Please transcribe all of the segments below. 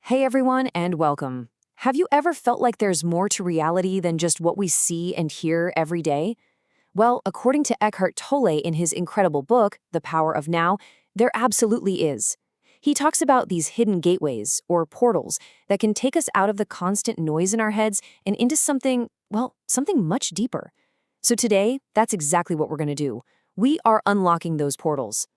Hey everyone, and welcome. Have you ever felt like there's more to reality than just what we see and hear every day? Well, according to Eckhart Tolle in his incredible book, The Power of Now, there absolutely is. He talks about these hidden gateways, or portals, that can take us out of the constant noise in our heads and into something, well, something much deeper. So today, that's exactly what we're going to do. We are unlocking those portals.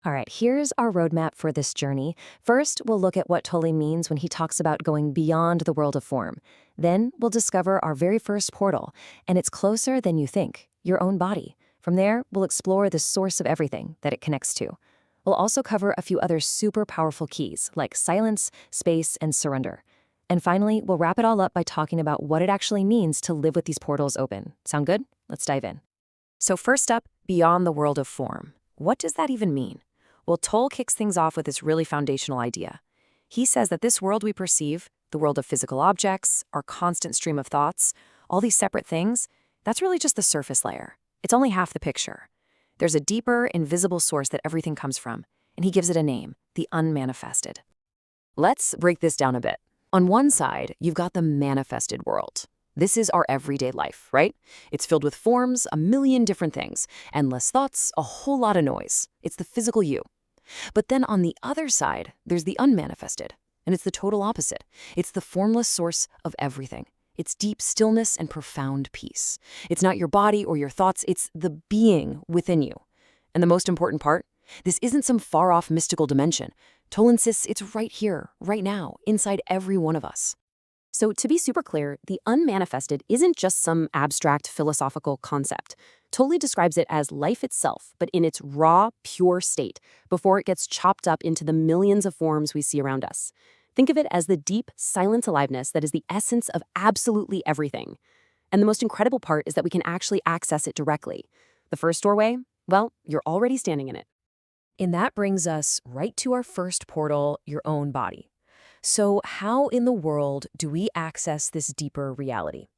All right, here's our roadmap for this journey. First, we'll look at what Tolle means when he talks about going beyond the world of form. Then, we'll discover our very first portal, and it's closer than you think, your own body. From there, we'll explore the source of everything that it connects to. We'll also cover a few other super powerful keys, like silence, space, and surrender. And finally, we'll wrap it all up by talking about what it actually means to live with these portals open. Sound good? Let's dive in. So first up, beyond the world of form. What does that even mean? Well, Toll kicks things off with this really foundational idea. He says that this world we perceive, the world of physical objects, our constant stream of thoughts, all these separate things, that's really just the surface layer. It's only half the picture. There's a deeper, invisible source that everything comes from, and he gives it a name, the unmanifested. Let's break this down a bit. On one side, you've got the manifested world. This is our everyday life, right? It's filled with forms, a million different things, endless thoughts, a whole lot of noise. It's the physical you. But then on the other side, there's the unmanifested, and it's the total opposite. It's the formless source of everything. It's deep stillness and profound peace. It's not your body or your thoughts, it's the being within you. And the most important part, this isn't some far-off mystical dimension. Toll insists it's right here, right now, inside every one of us. So to be super clear, the unmanifested isn't just some abstract philosophical concept. Tolle describes it as life itself, but in its raw, pure state, before it gets chopped up into the millions of forms we see around us. Think of it as the deep, silent aliveness that is the essence of absolutely everything. And the most incredible part is that we can actually access it directly. The first doorway? Well, you're already standing in it. And that brings us right to our first portal, your own body. So how in the world do we access this deeper reality?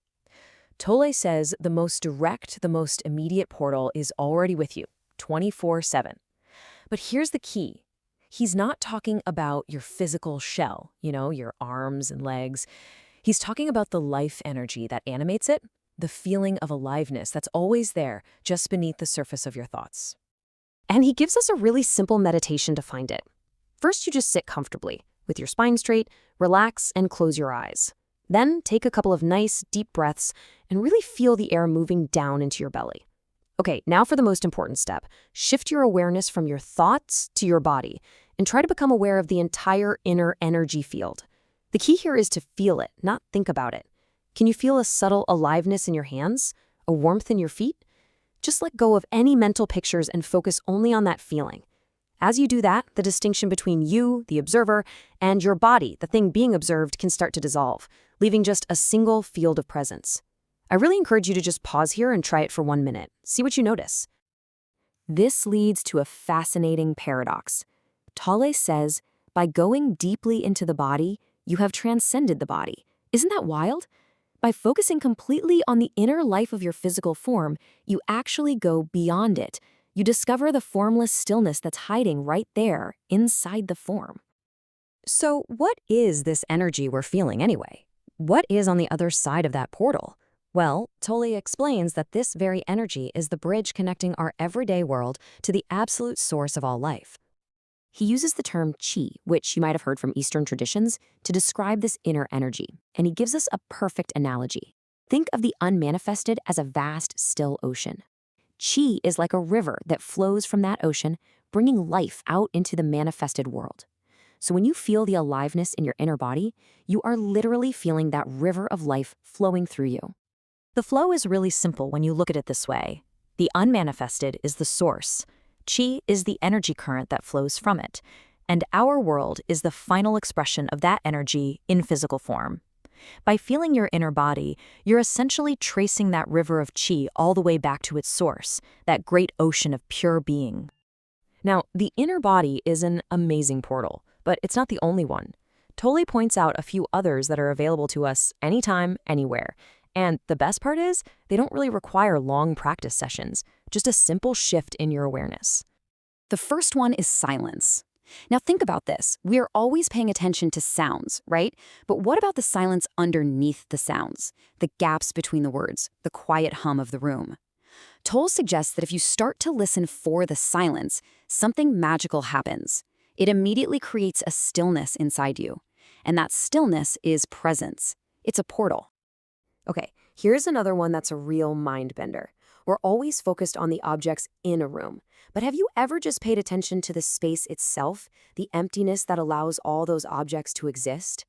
Tolle says the most direct, the most immediate portal is already with you, 24/7. But here's the key. He's not talking about your physical shell, your arms and legs. He's talking about the life energy that animates it, the feeling of aliveness that's always there, just beneath the surface of your thoughts. And he gives us a really simple meditation to find it. First, you just sit comfortably, with your spine straight, relax, and close your eyes. Then take a couple of nice, deep breaths and really feel the air moving down into your belly. Okay, now for the most important step. Shift your awareness from your thoughts to your body and try to become aware of the entire inner energy field. The key here is to feel it, not think about it. Can you feel a subtle aliveness in your hands? A warmth in your feet? Just let go of any mental pictures and focus only on that feeling. As you do that, the distinction between you, the observer, and your body, the thing being observed, can start to dissolve, leaving just a single field of presence. I really encourage you to just pause here and try it for 1 minute. See what you notice. This leads to a fascinating paradox. Tolle says, by going deeply into the body, you have transcended the body. Isn't that wild? By focusing completely on the inner life of your physical form, you actually go beyond it. You discover the formless stillness that's hiding right there inside the form. So what is this energy we're feeling anyway? What is on the other side of that portal? Well, Tolle explains that this very energy is the bridge connecting our everyday world to the absolute source of all life. He uses the term qi, which you might have heard from Eastern traditions, to describe this inner energy, and he gives us a perfect analogy. Think of the unmanifested as a vast, still ocean. Qi is like a river that flows from that ocean, bringing life out into the manifested world. So when you feel the aliveness in your inner body, you are literally feeling that river of life flowing through you. The flow is really simple when you look at it this way. The unmanifested is the source. Qi is the energy current that flows from it. And our world is the final expression of that energy in physical form. By feeling your inner body, you're essentially tracing that river of qi all the way back to its source, that great ocean of pure being. Now, the inner body is an amazing portal, but it's not the only one. Tolle points out a few others that are available to us anytime, anywhere. And the best part is, they don't really require long practice sessions, just a simple shift in your awareness. The first one is silence. Now think about this. We are always paying attention to sounds, right? But what about the silence underneath the sounds? The gaps between the words, the quiet hum of the room? Toll suggests that if you start to listen for the silence, something magical happens. It immediately creates a stillness inside you. And that stillness is presence. It's a portal. Okay, here's another one that's a real mind bender. We're always focused on the objects in a room. But have you ever just paid attention to the space itself, the emptiness that allows all those objects to exist?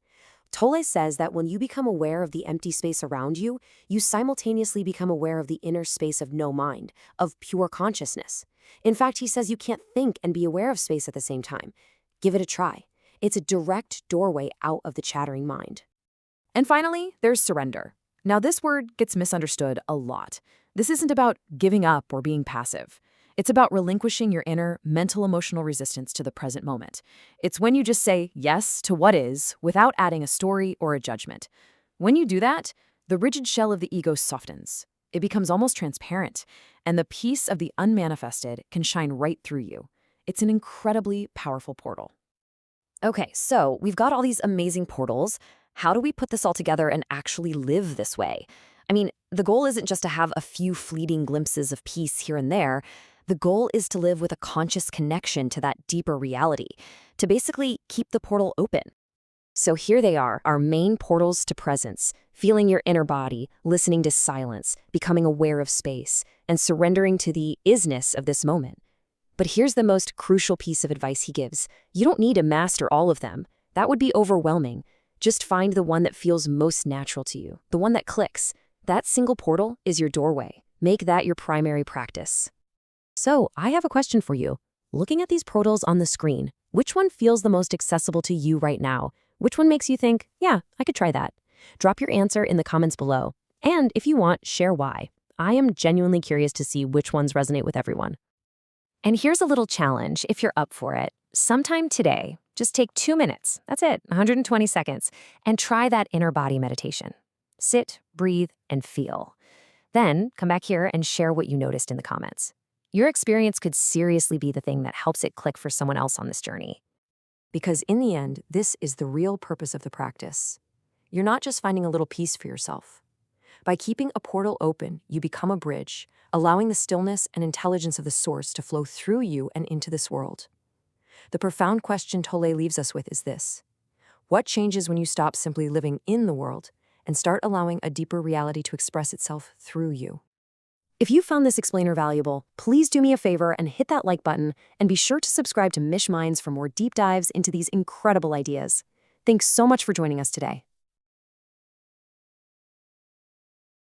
Tolle says that when you become aware of the empty space around you, you simultaneously become aware of the inner space of no mind, of pure consciousness. In fact, he says you can't think and be aware of space at the same time. Give it a try. It's a direct doorway out of the chattering mind. And finally, there's surrender. Now, this word gets misunderstood a lot. This isn't about giving up or being passive. It's about relinquishing your inner mental-emotional resistance to the present moment. It's when you just say yes to what is without adding a story or a judgment. When you do that, the rigid shell of the ego softens. It becomes almost transparent, and the peace of the unmanifested can shine right through you. It's an incredibly powerful portal. Okay, so we've got all these amazing portals. How do we put this all together and actually live this way? I mean, the goal isn't just to have a few fleeting glimpses of peace here and there. The goal is to live with a conscious connection to that deeper reality, to basically keep the portal open. So here they are, our main portals to presence, feeling your inner body, listening to silence, becoming aware of space, and surrendering to the isness of this moment. But here's the most crucial piece of advice he gives. You don't need to master all of them. That would be overwhelming. Just find the one that feels most natural to you, the one that clicks. That single portal is your doorway. Make that your primary practice. So, I have a question for you. Looking at these portals on the screen, which one feels the most accessible to you right now? Which one makes you think, yeah, I could try that? Drop your answer in the comments below. And if you want, share why. I am genuinely curious to see which ones resonate with everyone. And here's a little challenge if you're up for it. Sometime today, just take 2 minutes, that's it, 120 seconds, and try that inner body meditation. Sit, breathe, and feel. Then come back here and share what you noticed in the comments. Your experience could seriously be the thing that helps it click for someone else on this journey. Because in the end, this is the real purpose of the practice. You're not just finding a little peace for yourself. By keeping a portal open, you become a bridge, allowing the stillness and intelligence of the source to flow through you and into this world. The profound question Tolle leaves us with is this: what changes when you stop simply living in the world and start allowing a deeper reality to express itself through you? If you found this explainer valuable, please do me a favor and hit that like button, and be sure to subscribe to Mish Minds for more deep dives into these incredible ideas. Thanks so much for joining us today.